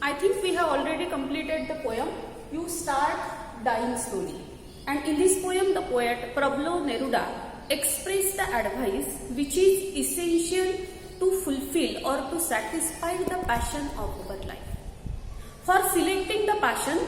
I think we have already completed the poem. You start dying slowly. And in this poem, the poet Pablo Neruda expressed the advice which is essential to fulfill or to satisfy the passion of our life. For selecting the passion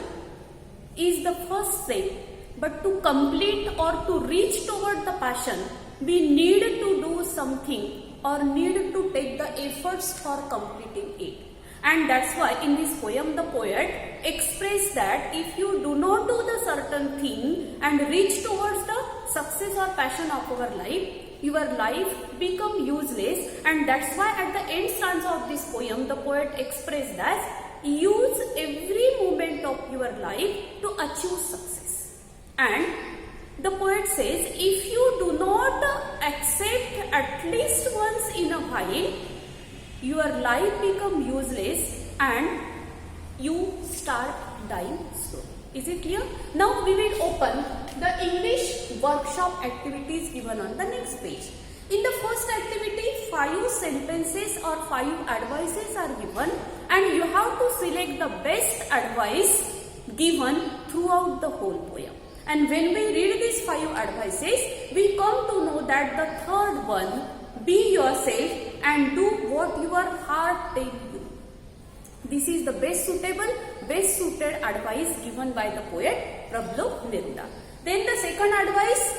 is the first step, but to complete or to reach toward the passion, we need to do something or need to take the efforts for completing it. And that's why in this poem the poet expressed that if you do not do the certain thing and reach towards the success or passion of our life, your life become useless. And that's why at the end stanza of this poem the poet expressed that use every moment of your life to achieve success. And the poet says if you do not accept at least once in a while, your life become useless and you start dying slowly. Is it clear? Now we will open the English workshop activities given on the next page. In the first activity, 5 sentences or 5 advices are given and you have to select the best advice given throughout the whole poem. And when we read these 5 advices, we come to know that the third one, be yourself and do what your heart tells you. This is the best suited advice given by the poet Pablo Neruda. Then the second advice,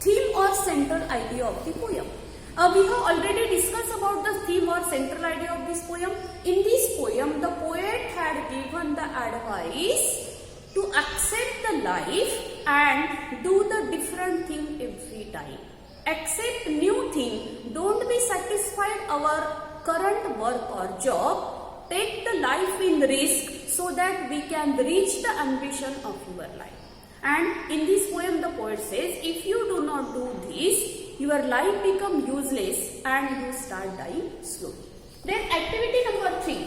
theme or central idea of the poem. We have already discussed about the theme or central idea of this poem. In this poem, the poet had given the advice to accept the life and do the different thing every time. Accept new thing. Don't be satisfied our current work or job. Take the life in risk so that we can reach the ambition of your life. And in this poem the poet says if you do not do this, your life become useless and you start dying slowly. Then activity number 3.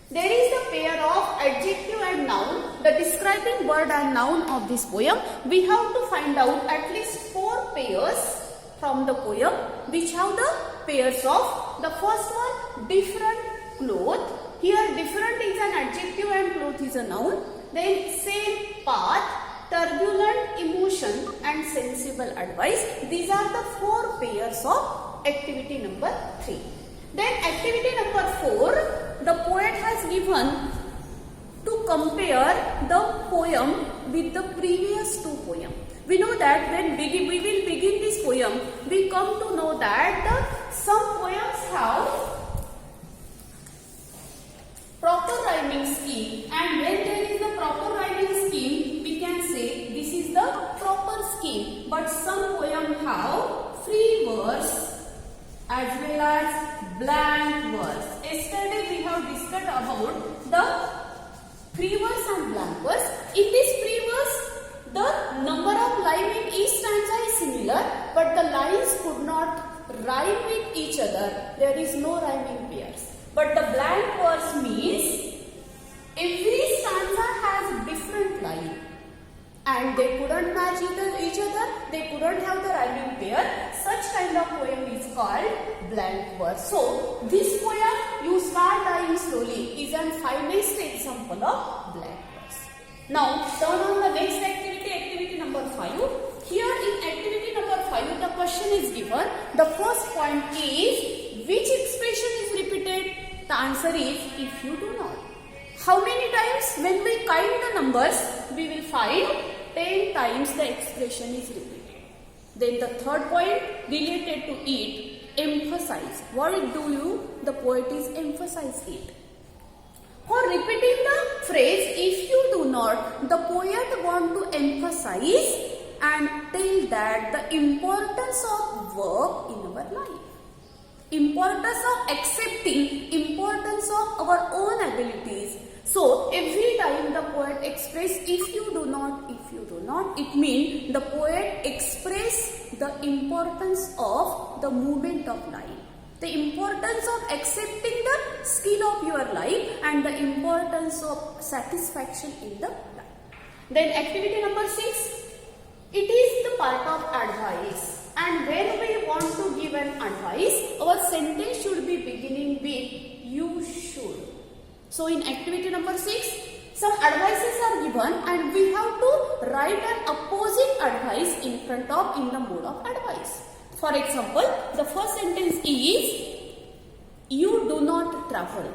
There is the pair of adjective and noun, the describing word and noun of this poem. We have to find out at least 4 pairs from the poem which have the pairs of the first one, different cloth. Here different is an adjective and cloth is a noun. Then same path, turbulent emotion and sensible advice. These are the 4 pairs of activity number 3. Then activity number 4. The poet has given to compare the poem with the previous 2 poems. We know that when we will begin this poem, we come to know that some poems have proper rhyming scheme, and when there is a proper rhyming scheme, we can say this is the proper scheme. But some poems have free verse as well as blank verse. Yesterday we have discussed about the free verse and blank verse. In this free verse, the number of lines in each stanza is similar, but the lines could not rhyme with each other. There is no rhyming pairs. But the blank verse means every stanza has different line and they couldn't match each other, they couldn't have the rhyming pair. Such kind of poem is called blank verse. So this poem, You Start Dying Slowly, is an finest example of blank verse. Now turn on the next activity, activity number 5. Here in activity number 5, the question is given. The first point is, which expression is repeated? The answer is, if you do not. How many times? When we count the numbers, we will find 10 times the expression is repeated. Then the third point related to it, emphasize. What do the poet is emphasize it? For repeating the phrase, if you do not, the poet want to emphasize and tell that the importance of work in our life. Importance of accepting, importance of our own abilities. So every time the poet express if you do not, it means the poet express the importance of the movement of life. The importance of accepting the skill of your life and the importance of satisfaction in the life. Then activity number 6, it is the part of advice. And when we want to give an advice, our sentence should be beginning with you should. So in activity number 6, some advices are given and we have to write an opposite advice in front of in the mode of advice. For example, the first sentence is, you do not travel,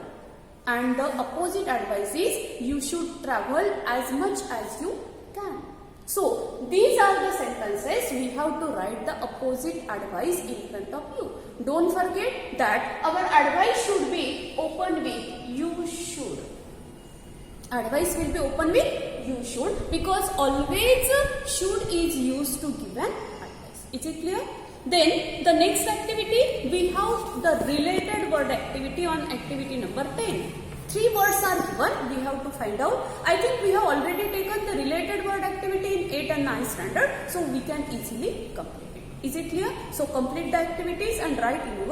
and the opposite advice is, you should travel as much as you can. So these are the sentences we have to write the opposite advice in front of you. Don't forget that our advice should be opened with you should. Advice will be open with you should, because always should is used to give an advice. Is it clear? Then the next activity, we have the related word activity on activity number 10. 3 words are given, we have to find out. I think we have already taken the related word activity in 8 and 9 standard, so we can easily complete it. Is it clear? So complete the activities and write in your